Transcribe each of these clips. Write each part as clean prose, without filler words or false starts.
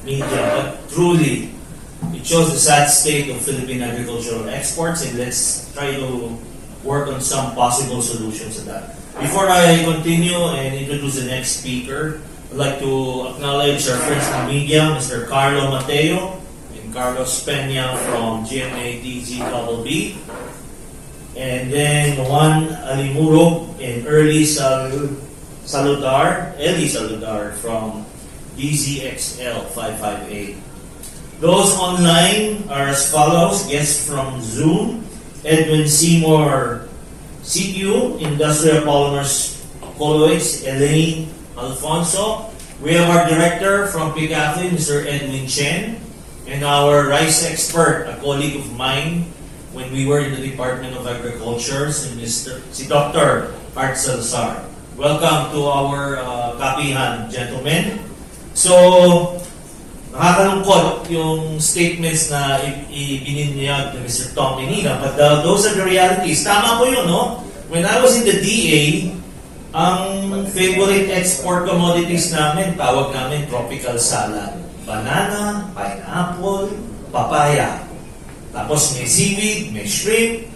media, but truly, it shows the sad state of Philippine agricultural exports, and let's try to work on some possible solutions to that. Before I continue and introduce the next speaker, I'd like to acknowledge our friends in the media, Mr. Carlo Mateo and Carlos Peña from GMA DZBB, and then Juan Alimuro and Eli Saludar from DZXL 558. Those online are as follows: guests from Zoom, Edwin Seymour, CQ, Industrial Polymers Colloids, Elaine Alfonso. We have our director from PICAFE, Mr. Edwin Chen, and our rice expert, a colleague of mine when we were in the Department of Agriculture, si Dr. Art Salazar. Welcome to our kapihan, gentlemen. So, nakakalungkot yung statements na ibininyag ni Mr. Tom Pinina, but those are the realities. Tama po yun, no? When I was in the DA, ang favorite export commodities namin, tawag namin tropical salad. Banana, pineapple, papaya. Tapos may seaweed, may shrimp.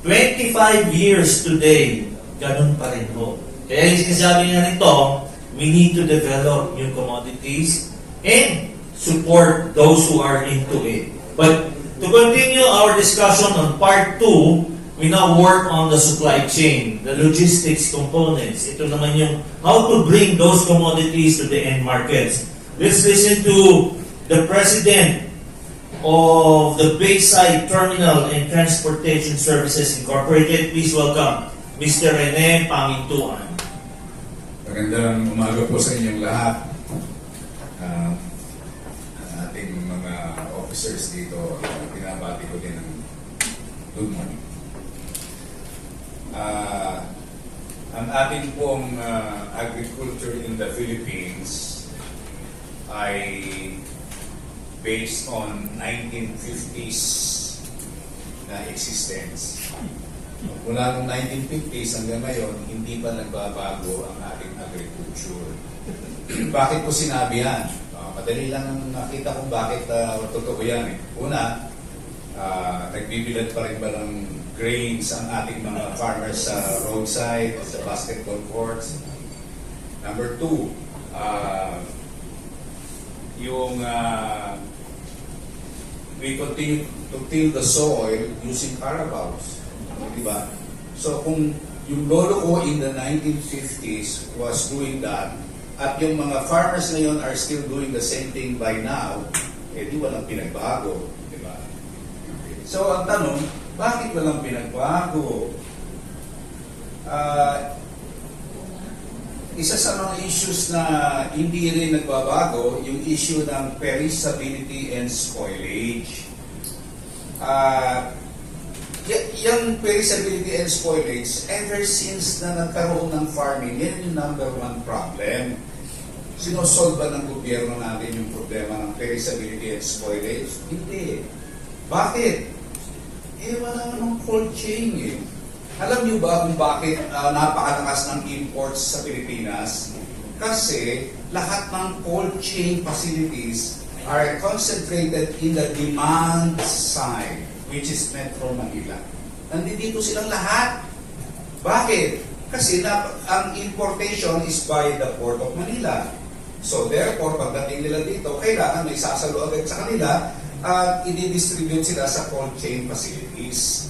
25 years today, ganun pa rin ho. Kaya yung sinasabi nga nito, we need to develop new commodities and support those who are into it. But to continue our discussion on part 2, we now work on the supply chain, the logistics components. Ito naman yung how to bring those commodities to the end markets. Let's listen to the president of the Bayside Terminal and Transportation Services Incorporated. Please welcome Mr. Renato Pamintuan. Magandang umaga po sa inyong lahat. Ating mga officers dito, pinabati ko din ng good morning. Ang ating pong agriculture in the Philippines ay based on 1950s na existence. Mula noong 1950s hanggang ngayon, hindi pa nagbabago ang ating agriculture. Bakit ko sinabi yan? Madali lang nakita kung bakit totoo yan. Una, nagbibilad pa rin ba ng grains ang ating mga farmers sa roadside, sa basketball courts? Number 2, we continue to till the soil using carabaos. Diba? So kung yung lolo ko in the 1950s was doing that, at yung mga farmers ngayon are still doing the same thing by now, di walang pinagbago. Diba? So ang tanong, bakit walang pinagbago? Isa sa mga issues na hindi rin nagbabago, yung issue ng perishability and spoilage. Yung perishability and spoilage, ever since na nagkaroon ng farming, yan yung number 1 problem. Sinosolve ba ng gobyerno natin yung problema ng perishability and spoilage? Hindi. Bakit? Wala namang cold chain eh. Alam niyo ba kung bakit napakalakas ng imports sa Pilipinas? Kasi lahat ng cold chain facilities are concentrated in the demand side, which is Metro Manila. Nandito silang lahat. Bakit? Kasi ang importation is by the Port of Manila. So therefore, pagdating nila dito, kailangan may sasalo agad sa kanila at i-distribute sila sa cold chain facilities.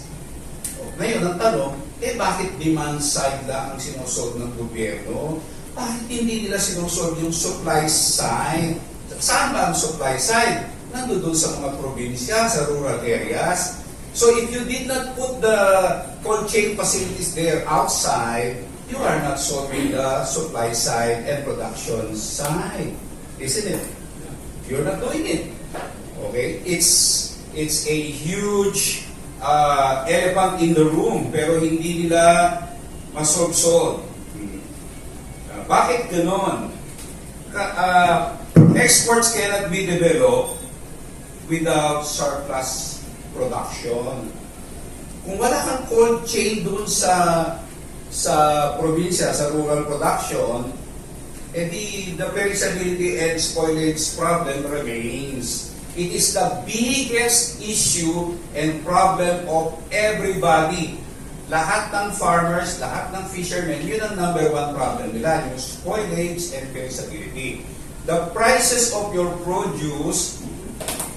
Ngayon, ang tanong, bakit demand side lang ang sinusolve ng gobyerno? Bakit hindi nila sinusolve yung supply side? Saan ba ang supply side? Nandun sa mga probinsya, sa rural areas. So if you did not put the cold chain facilities there outside, you are not solving the supply side and production side. Isn't it? You're not doing it. Okay? It's a huge elephant in the room, pero hindi nila masolve-solve. Bakit ganon? Exports cannot be developed without surplus production. Kung wala kang cold chain doon sa probinsya, sa rural production, the perishability and spoilage problem remains. It is the biggest issue and problem of everybody. Lahat ng farmers, lahat ng fishermen, yun ang number one problem nila, yung spoilage and perishability. The prices of your produce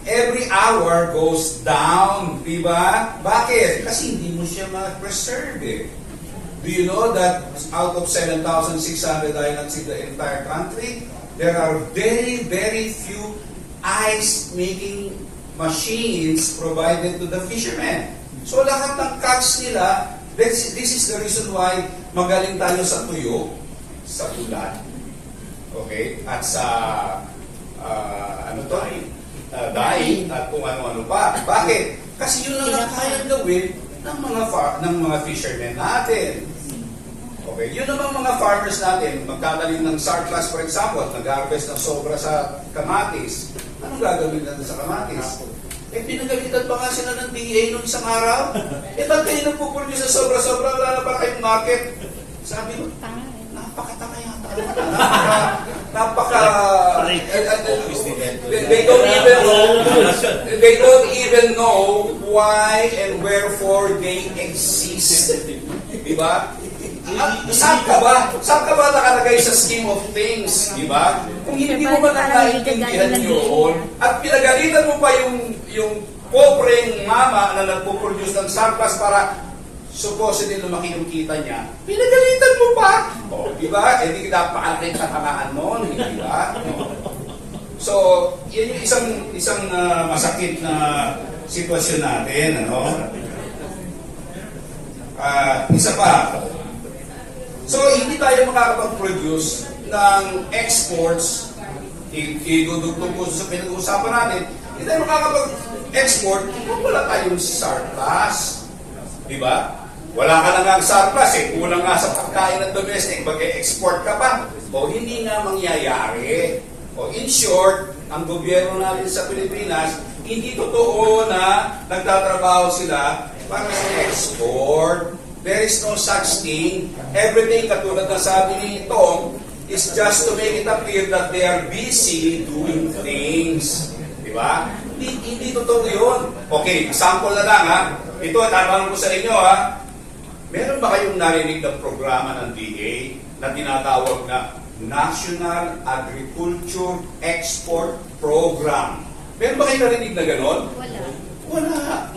every hour goes down, di ba? Bakit? Kasi hindi mo siya ma-preserve eh. Do you know that out of 7,600 islands in the entire country, there are very, very few ice-making machines provided to the fishermen. So lahat ng catch nila, this is the reason why magaling tayo sa tuyo, sa ulan, okay, at sa dahil at kung ano-ano pa. Bakit? Kasi yun lang ang kayang gawin ng mga fishermen natin. Okay, yun naman mga farmers natin, magtatanim ng surplus, for example, nag-harvest ng sobra sa kamatis. Anong gagawin natin sa kamatis? Pinagalitan pa nga sila ng DA noong isang araw. Ba't kayo nagpuproduce sa sobra-sobra, wala na pa kayong market? Sabi ko, napakatanga yata. They don't even know why and wherefore they exist. Diba? Saan ka ba? Saan ka ba nakalagay sa scheme of things? Diba? Kung hindi mo ba naiintindihan yun, at pinagalitan mo pa yung pobreng mama na nagpo-produce ng surplus para supposedly lumaki yung kita niya, pinagalitan mo pa. O, diba? Eh, di napakalaking katamaan nun, diba? So, yan yung isang masakit na sitwasyon natin, ano? Isa pa. So, hindi tayo makakapag-produce ng exports, idudugtong ko sa pinag-uusapan natin, hindi tayo makakapag-export kung wala tayong surplus. Diba? Wala ka na nga surplus eh. Kulang nga sa pagkain ng domestic, mag-export ka pa. O hindi nga mangyayari. O in short, ang gobyerno natin sa Pilipinas, hindi totoo na nagtatrabaho sila para sa export. There is no such thing. Everything, katulad na sabi ni Tom, is just to make it appear that they are busy doing things. Diba? Hindi totoo yun. Okay, example na lang ha. Ito, tatanong ko sa inyo ha. Meron ba kayong narinig ng programa ng DA na tinatawag na National Agriculture Export Program? Meron ba kayong narinig na gano'n? Wala. Wala.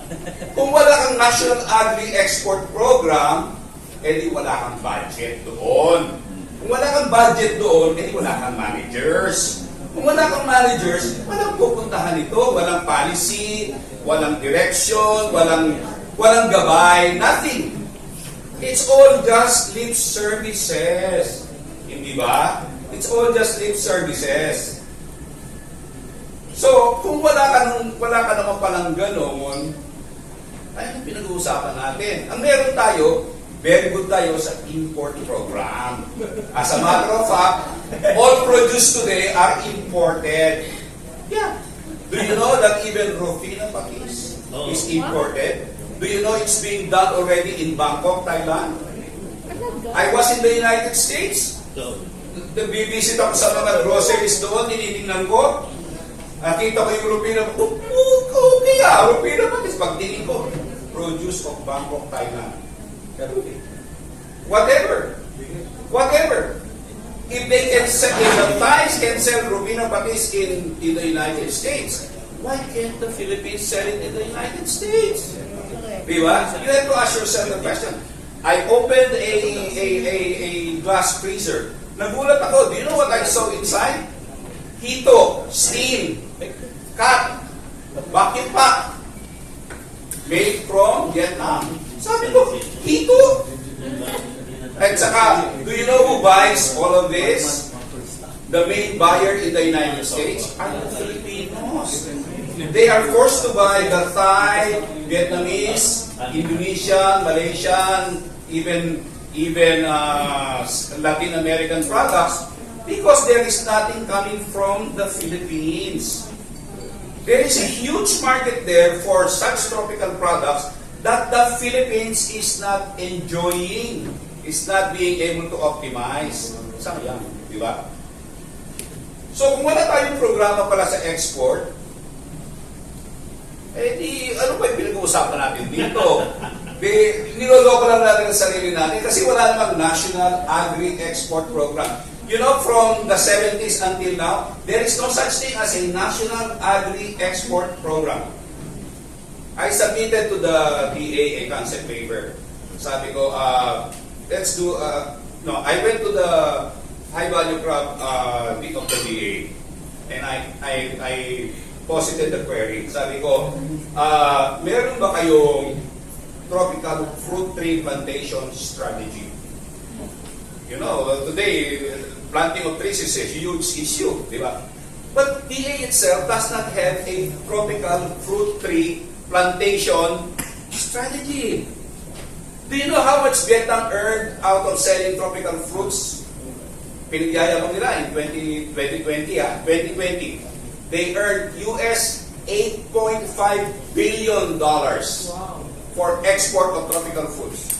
Kung wala kang National Agri Export Program, edi wala kang budget doon. Kung wala kang budget doon, edi wala kang managers. Kung wala kang managers, walang pupuntahan ito, walang policy, walang direction, walang gabay, nothing. It's all just lip services. Hindi ba? It's all just lip services. So, kung wala ka naman palang ganoon, ay yung pinag-uusapan natin. Ang meron tayo, very good tayo sa import program. As a matter of fact, all produce today are imported. Yeah. Do you know that even Rufina patis is imported? Do you know it's being done already in Bangkok, Thailand? I was in the United States. Bibisit ako sa mga groceries doon, tinitingnan ko. Nakita ko yung Rufina patis. Okay Rufina patis. Pagtingin ko, produce of Bangkok, Thailand. Whatever. If they can sell, if the Thais can sell Rufina patis in the United States, why can't the Philippines sell it in the United States? Diba? You have to ask yourself the question. I opened a glass freezer. Nagulat ako. Do you know what I saw inside? Hito, steam, cut, vacuum pack, made from Vietnam. Sabi ko, hito. At saka, do you know who buys all of this? The main buyer in the United States are the Filipinos. They are forced to buy the Thai, Vietnamese, Indonesian, Malaysian, even Latin American products because there is nothing coming from the Philippines. There is a huge market there for such tropical products that the Philippines is not enjoying, is not being able to optimize. Sayang, di ba? So kung wala tayong programa pala sa export, eh di, ano pa yung pinag-uusapan natin dito? Niloloko lang natin ang sarili natin kasi wala namang National Agri Export Program. You know, from the 70s until now, there is no such thing as a National Agri Export Program. I submitted to the DA a concept paper. Sabi ko, let's do, I went to the high value crop bit of the DA and I posited the query. Sabi ko, meron ba kayong tropical fruit tree plantation strategy? You know, today, planting of trees is a huge issue, di ba? But DA itself does not have a tropical fruit tree plantation strategy. Do you know how much Vietnam earned out of selling tropical fruits? Pinagyayabang nila in 2020, 2020. They earned US $8.5 billion for export of tropical fruits.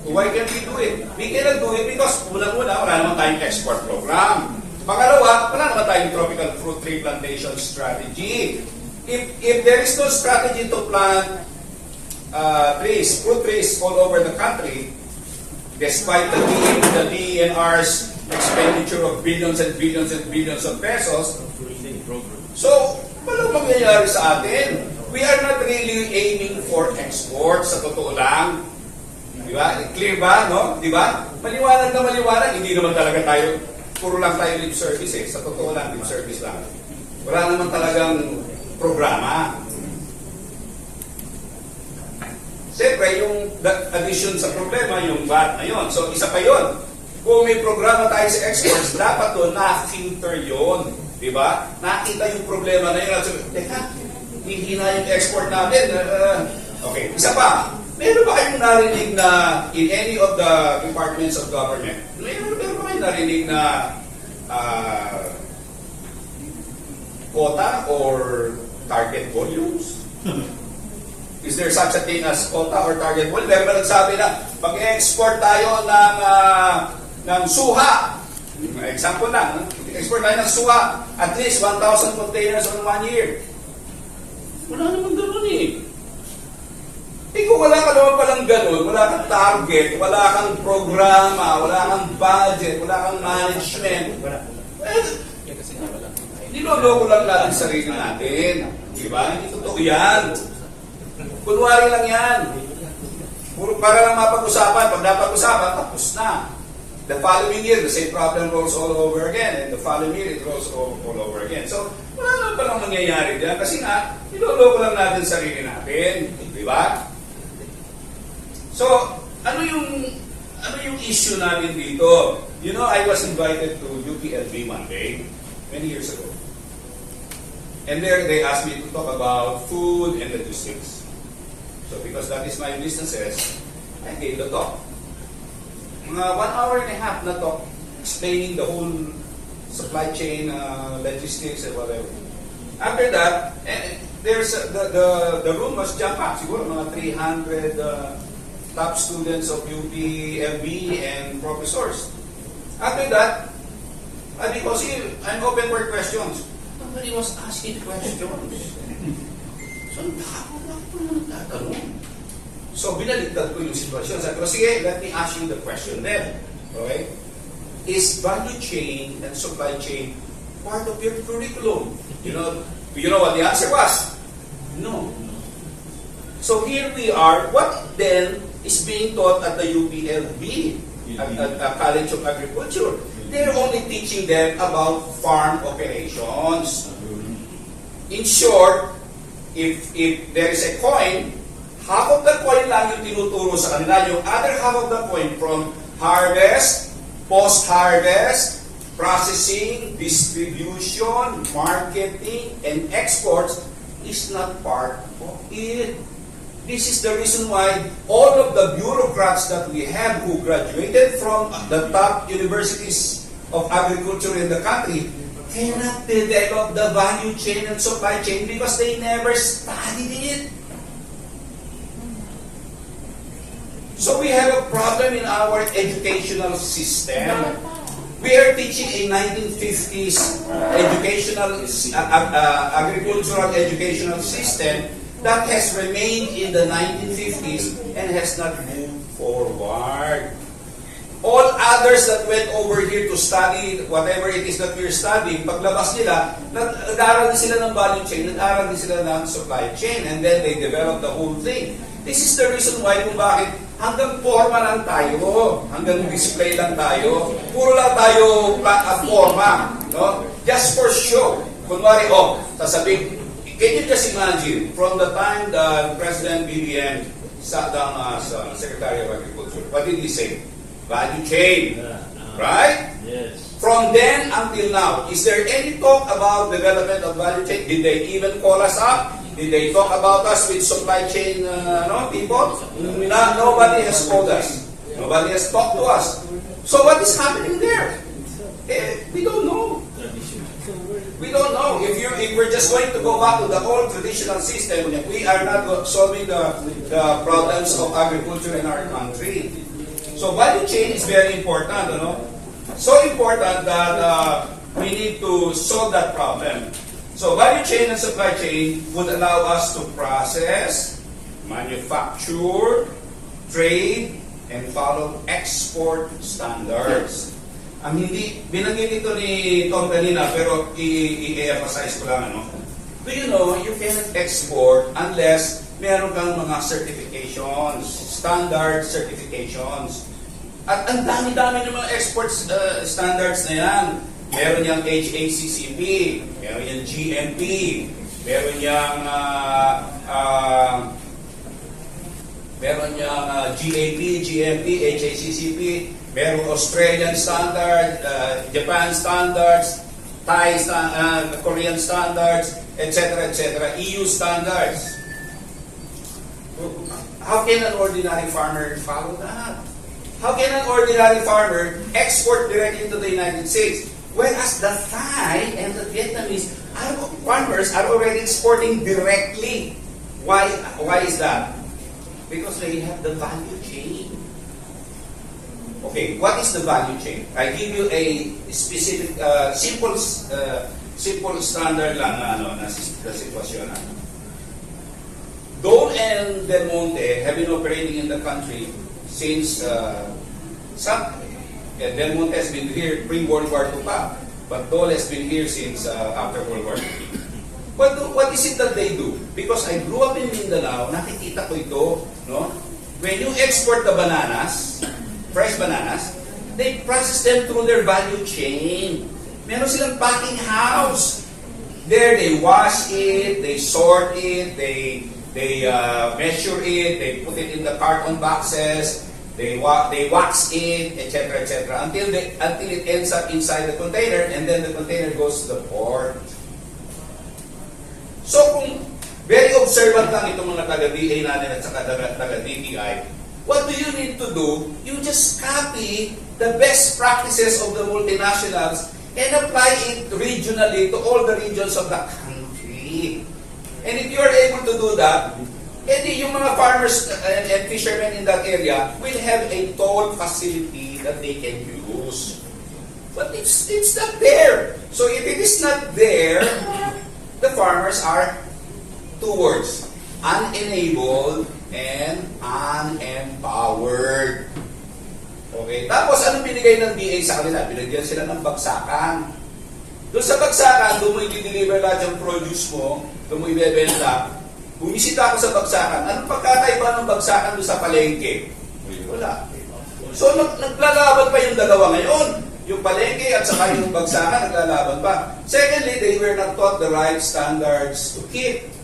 Why can't we do it? We cannot do it because wala naman tayong export program. Pangalawa, wala naman tayong tropical fruit tree plantation strategy. If there is no strategy to plant fruit trees all over the country, despite the DENR's expenditure of billions and billions and billions of pesos, so, walang mangyayari sa atin. We are not really aiming for export, sa totoo lang. Di ba? Clear ba, no? Di ba? Maliwanag na maliwanag, hindi naman talaga tayo, puro lang tayo lip service eh. Sa totoo lang, lip service lang. Wala naman talagang programa. Siyempre, yung addition sa problema, yung VAT na yun. So, isa pa yun. Kung may programa tayo sa exports, dapat doon na-filter yun. Diba? Nakita yung problema na yun. So, teka, hindi na yung export natin. Okay, isa pa. Meron ba kayong narinig na in any of the departments of government, meron ba kayong narinig na quota or target volumes? Is there such a thing as quota or target volume? Meron ba nagsabi na mag-export tayo ng suha? Example lang, export tayo ng suha, at least 1,000 containers on 1 year. Wala naman gano'n eh. Kung wala ka naman palang gano'n, wala kang target, wala kang programa, wala kang budget, wala kang management, niloloko lang natin sarili natin. Diba? Hindi totoo yan. Kunwari lang yan. Puro para lang mapag-usapan. Pag napag-usapan, tapos na. The following year, the same problem rolls all over again. And the following year, it rolls all over again. So, wala naman palang mangyayari dyan. Kasi nga, niloloko lang natin sarili natin. Di ba? So, ano yung issue natin dito? You know, I was invited to UPLB one day, many years ago. And there, they asked me to talk about food and logistics. So, because that is my businesses, I gave the talk. Mga 1 hour and a half na talk explaining the whole supply chain, logistics, and whatever. After that, there's the room was jam-packed. Siguro mga 300 top students of UPLB and professors. After that, because I'm open for questions. Somebody was asking questions. So, so, binaligtad ko yung sitwasyon. Sabi ko, sige, let me ask you the question then. Okay? Is value chain and supply chain part of your curriculum? You know what the answer was? No. So here we are. What then is being taught at the UPLB, at College of Agriculture? They're only teaching them about farm operations. In short, if there is a coin, half of the coin lang yung tinuturo sa kanila. Yung other half of the coin from harvest, post-harvest, processing, distribution, marketing, and exports is not part of it. This is the reason why all of the bureaucrats that we have who graduated from the top universities of agriculture in the country cannot develop the value chain and supply chain because they never studied it. So we have a problem in our educational system. We are teaching a 1950s educational, agricultural educational system that has remained in the 1950s and has not moved forward. All others that went over here to study whatever it is that we're studying, paglabas nila, nag-aaral din sila ng value chain, nag-aaral din sila ng supply chain, and then they develop the whole thing. This is the reason why kung bakit hanggang forma lang tayo, hanggang display lang tayo, puro lang tayo forma, no? Just for show. Kunwari, sasabihin, can you just imagine, from the time the President BBM sat down as Secretary of Agriculture, what did he say? Value chain, right? Yes. From then until now, is there any talk about development of value chain? Did they even call us up? Did they talk about us with supply chain people? Nobody has called us. Nobody has talked to us. So what is happening there? We don't know. We don't know. If we're just going to go back to the old traditional system, we are not solving the problems of agriculture in our country. So value chain is very important, so important that we need to solve that problem. So value chain and supply chain would allow us to process, manufacture, trade, and follow export standards. Ang hindi, binanggit ito ni Tom kanina, pero i-emphasize ko lang, Do you know, you cannot export unless meron kang mga certifications, standard certifications. At ang dami-dami ng mga export standards na yan. Meron yung HACCP, meron yung GMP, meron yung GAP, GMP, HACCP, meron Australian standard, Japan standards, Thai Korean standards, etc., etc., EU standards. How can an ordinary farmer follow that? How can an ordinary farmer export directly to the United States? Whereas the Thai and the Vietnamese farmers are already exporting directly. Why is that? Because they have the value chain. Okay, what is the value chain? I give you a specific, simple standard lang na sitwasyon. Dole and Del Monte have been operating in the country since Del Monte has been here pre-World War II pa, but Dole has been here since after World War II. What is it that they do? Because I grew up in Mindanao, nakikita ko ito, When you export the bananas, fresh bananas, they process them through their value chain. Meron silang packing house. There they wash it, they sort it, they measure it, they put it in the carton boxes, they wax it, etc., etc., until it ends up inside the container, and then the container goes to the port. So kung very observant lang itong mga taga-DA natin at saka taga-DTI, what do you need to do? You just copy the best practices of the multinationals and apply it regionally to all the regions of the country. And if you are able to do that, edi yung mga farmers and fishermen in that area will have a toll facility that they can use. But it's not there. So if it is not there, the farmers are two words: unenabled and unempowered. Okay? Tapos, anong binigay ng DA sa kanila? Binigyan sila ng bagsakan. Doon sa bagsakan, doon mo i-deliver lahat yung produce mo, doon mo ibebenta. Bumisita ako sa bagsakan. Anong pagkakaiba ng bagsakan doon sa palengke? Wala. So, naglalaban pa yung dalawa ngayon. Yung palengke at saka yung bagsakan, naglalaban pa. Secondly, they were not taught the right standards to keep.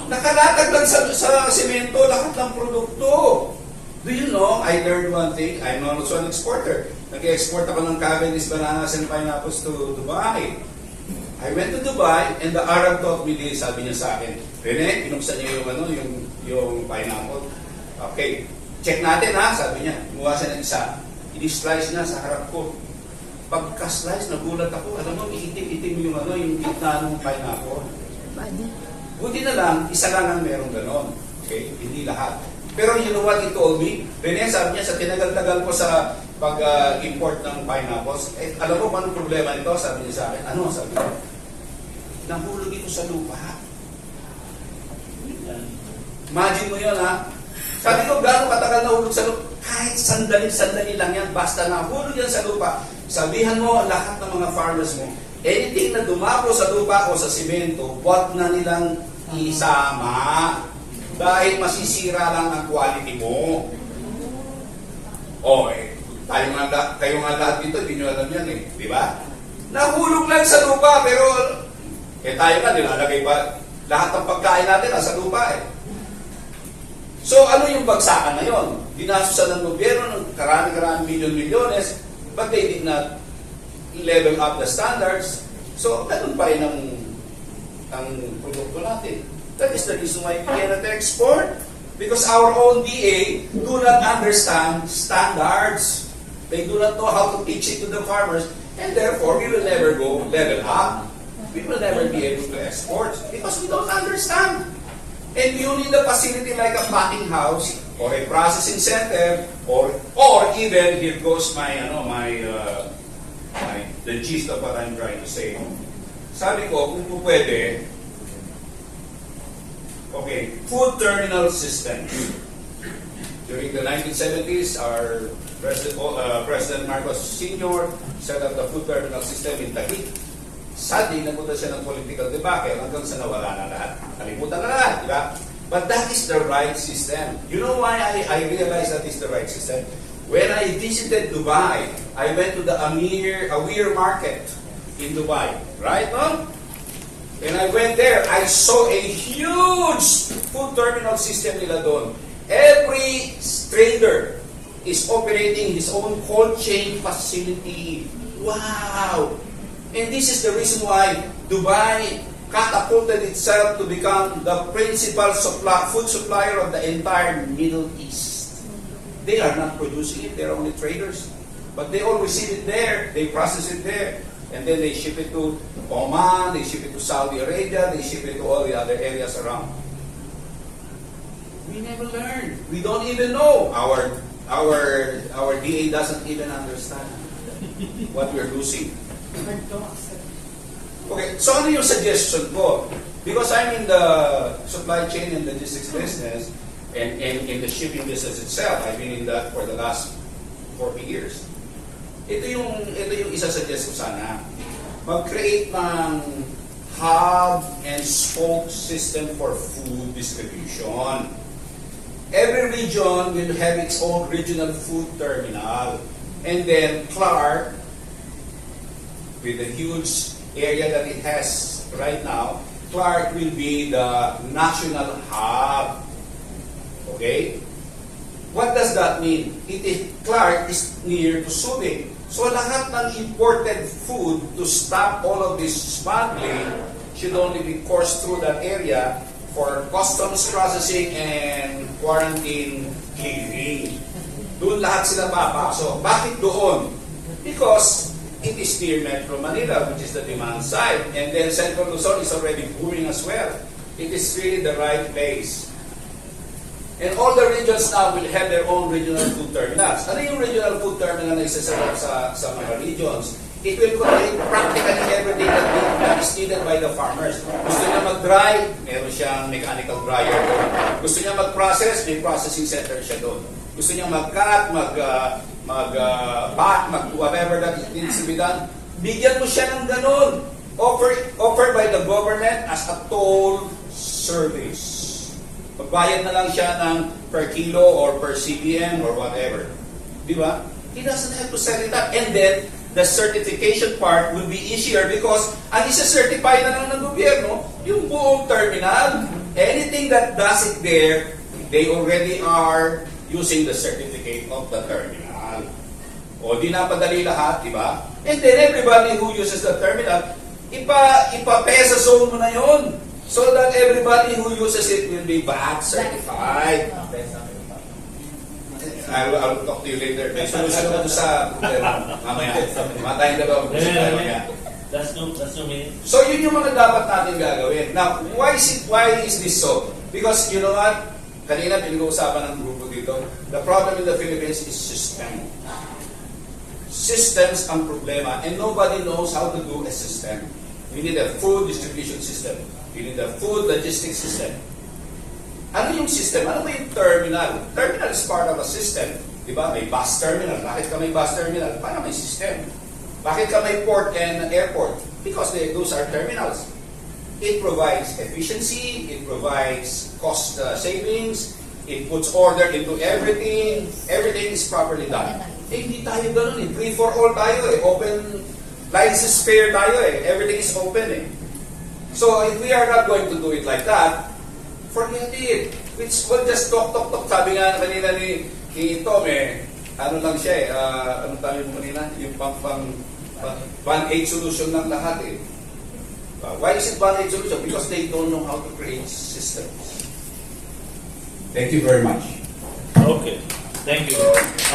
Nakalatag lang sa semento lahat ng produkto. Do you know, I learned one thing. I'm also an exporter. Nag-export ako ng Cavendish bananas and pineapples to Dubai. I went to Dubai and the Arab taught me this. Sabi niya sa akin, Rene, pinuksan niyo yung pineapple. Okay, check natin ha, sabi niya. Gumawa siya ng isa. I-slice niya sa harap ko. Pagka-slice, nagulat ako. Alam mo, iitim-itim yung gitna ng pineapple. Buti na lang, isa lang ang merong ganon. Okay? Hindi lahat. Pero you know what he told me? Rene, sabi niya, sa tinagal-tagal ko sa pag-import ng pineapples, alam mo ba anong problema nito? Sabi niya sa akin, ano? Sabi niya, nahulog ito sa lupa. Imagine mo yun, ha? Sabi ko, gano'ng katagal nahulog sa lupa? Kahit sandali lang yan, basta nahulog yan sa lupa, sabihan mo lahat ng mga farmers mo, anything na dumapo sa lupa o sa simento, huwag na nilang isama. Dahil masisira lang ang quality mo. Kayo nga lahat dito, hindi nyo alam yan eh. Di ba? Nahulog lang sa lupa, pero tayo nga, nilalagay pa. Lahat ng pagkain natin nasa lupa eh. So, ano yung bagsakan na yun? Dinastusan ng gobyerno ng karami-karami milyon-milyones, but they did not level up the standards. So, ganun pa rin ang produkto natin. That is the reason why we cannot export. Because our own DA do not understand standards. They do not know how to teach it to the farmers. And therefore, we will never go level up. We will never be able to export because we don't understand. And you need a facility like a packing house or a processing center or even, here goes the gist of what I'm trying to say. Sabi ko, kung pwede, okay, food terminal system. During the 1970s, our President Marcos Sr. set up the food terminal system in Taguig. Sadly, napunta siya ng political debacle hanggang sa nawala na lahat. Kalimutan na lahat, di ba? But that is the right system. You know why I realized that is the right system? When I visited Dubai, I went to the Amir market in Dubai. Right, no? When I went there, I saw a huge food terminal system nila doon. Every trader is operating his own cold chain facility. Wow! And this is the reason why Dubai catapulted itself to become the principal food supplier of the entire Middle East. They are not producing it, they're only traders. But they all receive it there, they process it there. And then they ship it to Oman, they ship it to Saudi Arabia, they ship it to all the other areas around. We never learn. We don't even know. Our DA doesn't even understand what we're losing. Okay, so ano yung suggestion ko? Because I'm in the supply chain and logistics business and in the shipping business itself, I've been in that for the last 40 years. Ito yung isa-suggest ko sana. Mag-create ng hub and spoke system for food distribution. Every region will have its own regional food terminal. And then Clark, with the huge area that it has right now, Clark will be the national hub. Okay? What does that mean? Clark is near to Subic. So lahat ng imported food to stop all of this smuggling should only be coursed through that area for customs processing and quarantine clearing. Doon lahat sila papasok. Bakit doon? Because it is near Metro Manila, which is the demand side. And then Central Luzon is already booming as well. It is really the right place. And all the regions now will have their own regional food terminals. Ano yung regional food terminal na isaset up sa mga regions? It will contain practically everything that is needed by the farmers. Gusto niya mag-dry, meron siyang mechanical dryer doon. Gusto niya mag-process, may processing center siya doon. Gusto niya mag-cut, mag-pack, whatever that needs to be done, bigyan mo siya ng ganun. Offered by the government as a toll service. Magbayad na lang siya ng per kilo or per CPM or whatever. Di ba? He doesn't have to set it up. And then, the certification part will be easier because ang isa-certify na lang ng gobyerno, yung buong terminal. Anything that does it there, they already are using the certificate of the terminal. O di napadali lahat, di ba? And then everybody who uses the terminal, ipa-pesa zone mo na yun. So that everybody who uses it will be VAT certified. I will talk to you later. May solusyon ako sa problema. Mamaya. Matayin na ba? That's no meaning. So yun yung mga dapat natin gagawin. Now, why is this so? Because you know what? kanina pinag-uusapan ng grupo dito, the problem in the Philippines is system. Systems ang problema, and nobody knows how to do a system. We need a food distribution system. We need a food logistics system. Ano yung system? Ano ba yung terminal? Terminal is part of a system. Diba? May bus terminal. Bakit ka may bus terminal? Para may system. Bakit ka may port and airport? Because those are terminals. It provides efficiency, it provides cost savings, it puts order into everything, everything is properly done. Eh, hindi tayo ganun eh. Free for all tayo eh. Open, license fair tayo eh. Everything is open eh. So, if we are not going to do it like that, forget it. We'll just talk. Sabi nga kanina ni Tom eh, ano lang siya eh, ano tayo mo kanina? Yung one-aid solution ng lahat eh. Why is it one-aid solution? Because they don't know how to create systems. Thank you very much. Okay. Thank you.